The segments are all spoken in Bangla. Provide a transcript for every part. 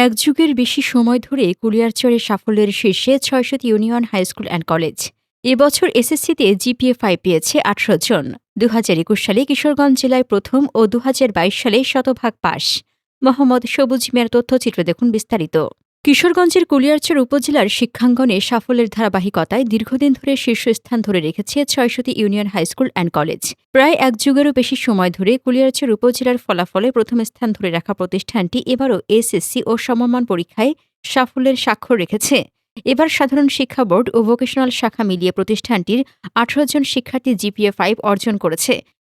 এক যুগের বেশি সময় ধরে কুলিয়ারচরে সাফল্যের শীর্ষে ৬০০ union high school and college. এবছর এসএসসিতে জিপিএ 5 পেয়েছে ১৮ জন। ২০২১ সালে কিশোরগঞ্জ জেলায় প্রথম ও ২০২২ সালে শতভাগ পাস। মোহাম্মদ সবুজ মিয়ার তথ্যচিত্র দেখুন বিস্তারিত। কিশোরগঞ্জের কুলিয়ারচর উপজেলার শিক্ষাঙ্গনে সাফল্যের ধারাবাহিকতায় দীর্ঘদিন ধরে শীর্ষস্থান ধরে রেখেছে ৬০০ union high school and college. প্রায় এক যুগেরও বেশি সময় ধরে কুলিয়ারচর উপজেলার ফলাফলে প্রথম স্থান ধরে রাখা প্রতিষ্ঠানটি এবারও এসএসসি ও সমমান পরীক্ষায় সাফল্যের স্বাক্ষর রেখেছে। এবার সাধারণ শিক্ষা বোর্ড ও ভোকেশনাল শাখা মিলিয়ে প্রতিষ্ঠানটির ১৮ জন শিক্ষার্থী জিপিএ 5 অর্জন করেছে।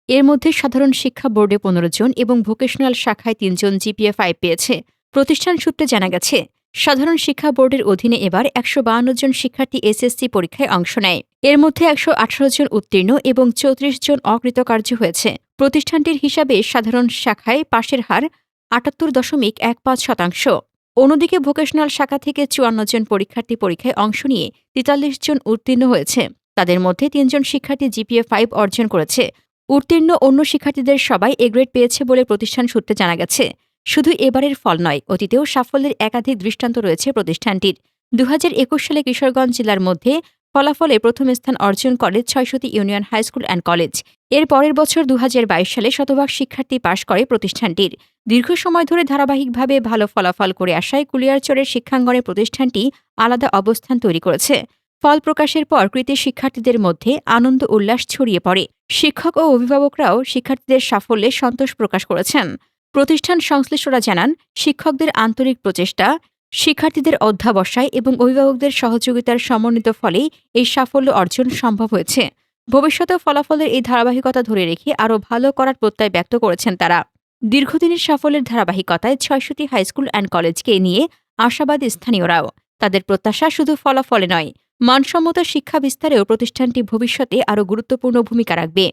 এর মধ্যে সাধারণ শিক্ষা বোর্ডে ১৫ জন এবং ভোকেশনাল শাখায় ৩ জন জিপিএ 5 পেয়েছে। প্রতিষ্ঠান সূত্রে জানা গেছে, সাধারণ শিক্ষা বোর্ডের অধীনে এবার ১৫২ জন শিক্ষার্থী এসএসসি পরীক্ষায় অংশ নেয়। এর মধ্যে ১১৮ জন উত্তীর্ণ এবং ৩৪ জন অকৃতকার্য হয়েছে। প্রতিষ্ঠানটির হিসাবে সাধারণ শাখায় পাশের হার ৭৮.১৫%। অন্যদিকে ভোকেশনাল শাখা থেকে ৫৪ জন পরীক্ষার্থী পরীক্ষায় অংশ নিয়ে ৪৩ জন উত্তীর্ণ হয়েছে। তাদের মধ্যে ৩ জন শিক্ষার্থী জিপিএ 5 অর্জন করেছে। উত্তীর্ণ অন্য শিক্ষার্থীদের সবাই এ গ্রেড পেয়েছে বলে প্রতিষ্ঠান সূত্রে জানা গেছে। শুধু এবারের ফল নয়, অতীতেও সাফল্যের একাধিক দৃষ্টান্ত রয়েছে প্রতিষ্ঠানটির। ২০২১ সালে কিশোরগঞ্জ জেলার মধ্যে ফলাফলে প্রথম স্থান অর্জন করে ৬০০ union high school and college. এর পরের বছর ২০২২ সালে শতভাগ শিক্ষার্থী পাশ করে প্রতিষ্ঠানটির। দীর্ঘ সময় ধরে ধারাবাহিকভাবে ভালো ফলাফল করে আসায় কুলিয়ারচরের শিক্ষাঙ্গনে প্রতিষ্ঠানটি আলাদা অবস্থান তৈরি করেছে। ফল প্রকাশের পর কৃতী শিক্ষার্থীদের মধ্যে আনন্দ উল্লাস ছড়িয়ে পড়ে। শিক্ষক ও অভিভাবকরাও শিক্ষার্থীদের সাফল্যে সন্তোষ প্রকাশ করেছেন। প্রতিষ্ঠান সংশ্লিষ্টরা জানান, শিক্ষকদের আন্তরিক প্রচেষ্টা, শিক্ষার্থীদের অধ্যাবসায় এবং অভিভাবকদের সহযোগিতার সমন্বিত ফলেই এই সাফল্য অর্জন সম্ভব হয়েছে। ভবিষ্যতেও ফলাফলের এই ধারাবাহিকতা ধরে রেখে আরও ভালো করার প্রত্যয় ব্যক্ত করেছেন তারা। দীর্ঘদিনের সাফল্যের ধারাবাহিকতায় ৬০০ হাই স্কুল অ্যান্ড কলেজকে নিয়ে আশাবাদী স্থানীয়রাও। তাদের প্রত্যাশা শুধু ফলাফলে নয়, মানসম্মত শিক্ষা বিস্তারেও প্রতিষ্ঠানটি ভবিষ্যতে আরও গুরুত্বপূর্ণ ভূমিকা রাখবে।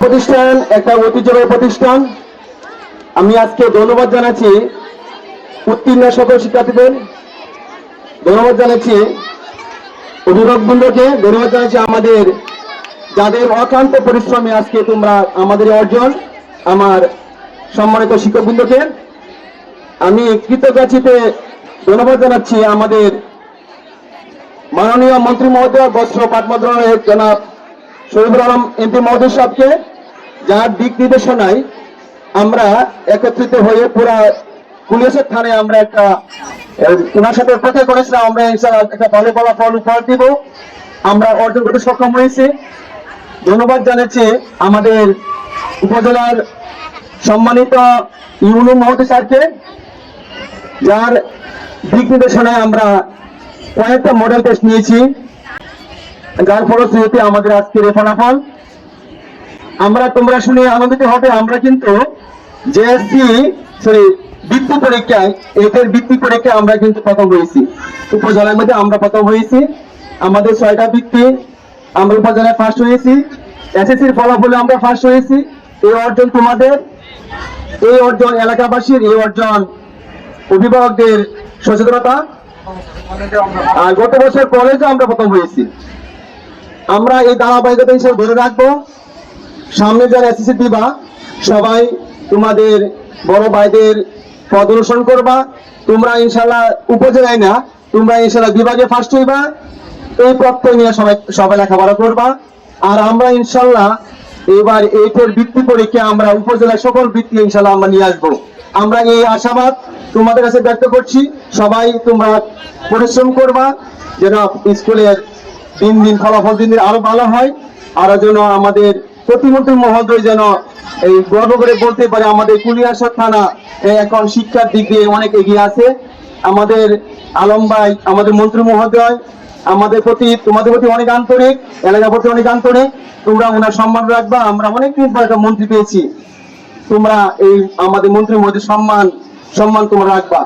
প্রতিষ্ঠান একটা ঐতিহ্যবাহী প্রতিষ্ঠান। আমি আজকে ধন্যবাদ জানাচ্ছি উত্তীর্ণ সকল শিক্ষার্থীদের, ধন্যবাদ জানাচ্ছি অভিভাবকবৃন্দকে, ধন্যবাদ জানাচ্ছি আমাদের যাদের অক্লান্ত পরিশ্রমে আজকে তোমরা আমাদের অর্জন, আমার সম্মানিত শিক্ষকবৃন্দকে আমি কৃতজ্ঞতাচিতে ধন্যবাদ জানাচ্ছি আমাদের মাননীয় মন্ত্রী মহোদয়, বস্ত্র পাট মন্ত্রণালয়ের জনাব শহীদুল আলম এমপি মহোদয় সাহেবকে, যার দিক নির্দেশনায় আমরা একত্রিত হয়ে পুরা কুলিয়ারচর থানায় আমরা একটা ওনার সাথে কথা করেছিলাম, আমরা একটা ভালো ফলাফল উপহার দিব, আমরা অর্জন করতে সক্ষম হয়েছি। ধন্যবাদ জানাচ্ছি আমাদের উপজেলার সম্মানিত ইউনু মহোদয় স্যারকে, যার দিক নির্দেশনায় আমরা কয়েকটা মডেল টেস্ট নিয়েছি, যার ফলশ্রুতিতে আমাদের আজকের এই ফলাফল। তোমরা শুনে আনন্দিত হবে, আমরা কিন্তু বৃত্তি পরীক্ষায়, এটার বৃত্তি পরীক্ষায় আমরা কিন্তু প্রথম হয়েছি। উপজেলার মধ্যে আমরা প্রথম হয়েছি, আমাদের 6টা বৃত্তি আমরা উপজেলায় ফার্স্ট হয়েছি। এসএসসির ফলাফলে আমরা ফার্স্ট হয়েছি। এই অর্জন তোমাদের, এই অর্জন এলাকাবাসীর, এই অর্জন অভিভাবকদের সচেতনতা। আর গত বছর কলেজে আমরা প্রথম হয়েছি। আমরা এই ধারাবাহিকতা হিসেবে ধরে রাখবো। সামনে যারা এসএসসি দিবা সবাই তোমাদের বড় ভাইদের পথ অনুসরণ করবা। তোমরা ইনশাল্লাহ উপজেলায় না, তোমরা ইনশাল্লাহ বিভাগে ফার্স্ট হইবা। এই প্রত্যয় নিয়ে সবাই লেখাপড়া করবা। আর আমরা ইনশাল্লাহ এবার এইটার বৃত্তি পরীক্ষা আমরা উপজেলায় সকল বৃত্তি ইনশাল্লাহ আমরা নিয়ে আসবো। আমরা এই আশাবাদ তোমাদের কাছে ব্যক্ত করছি। সবাই তোমরা পরিশ্রম করবা যেন স্কুলের দিন দিন ফলাফল দিন দিন আরো ভালো হয়। আর যেন আমাদের প্রতিমন্ত্রী মহোদয় যেন এই গর্ব করে বলতে পারে আমাদের কুলিয়ারচর থানা এখন শিক্ষার দিক দিয়ে অনেক এগিয়ে আছে। আমাদের আলম ভাই, আমাদের মন্ত্রী মহোদয় আমাদের প্রতি, তোমাদের প্রতি অনেক আন্তরিক, এলাকার প্রতি অনেক আন্তরিক। তোমরা ওনার সম্মান রাখবা। আমরা অনেকদিন পর একটা মন্ত্রী পেয়েছি, তোমরা এই আমাদের মন্ত্রী মহোদয় সম্মান তোমরা রাখবা।